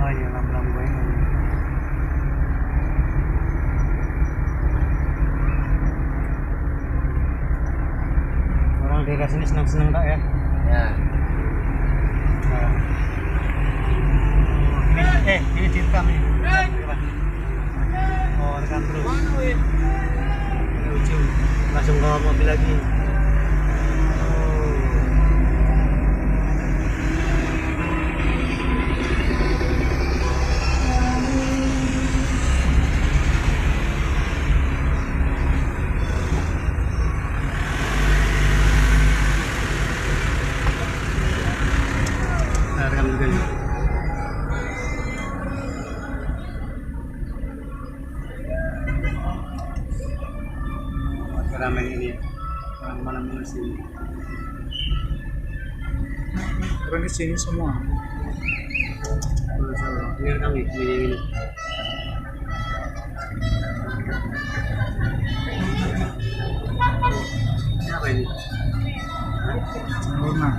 Oh iya, lampu-lampu ini. Orang daerah sini senang-senang tak ya? Ya. Nah. Ini direkam nih. Oh, rekam terus. Ini ujung, langsung bawa mobil lagi. Nah, rekam juga nih. Ramen ini ya, orang mana-mana sini. Orang di sini semua. Ini rekam nih, ini. Ini apa ini? Corona.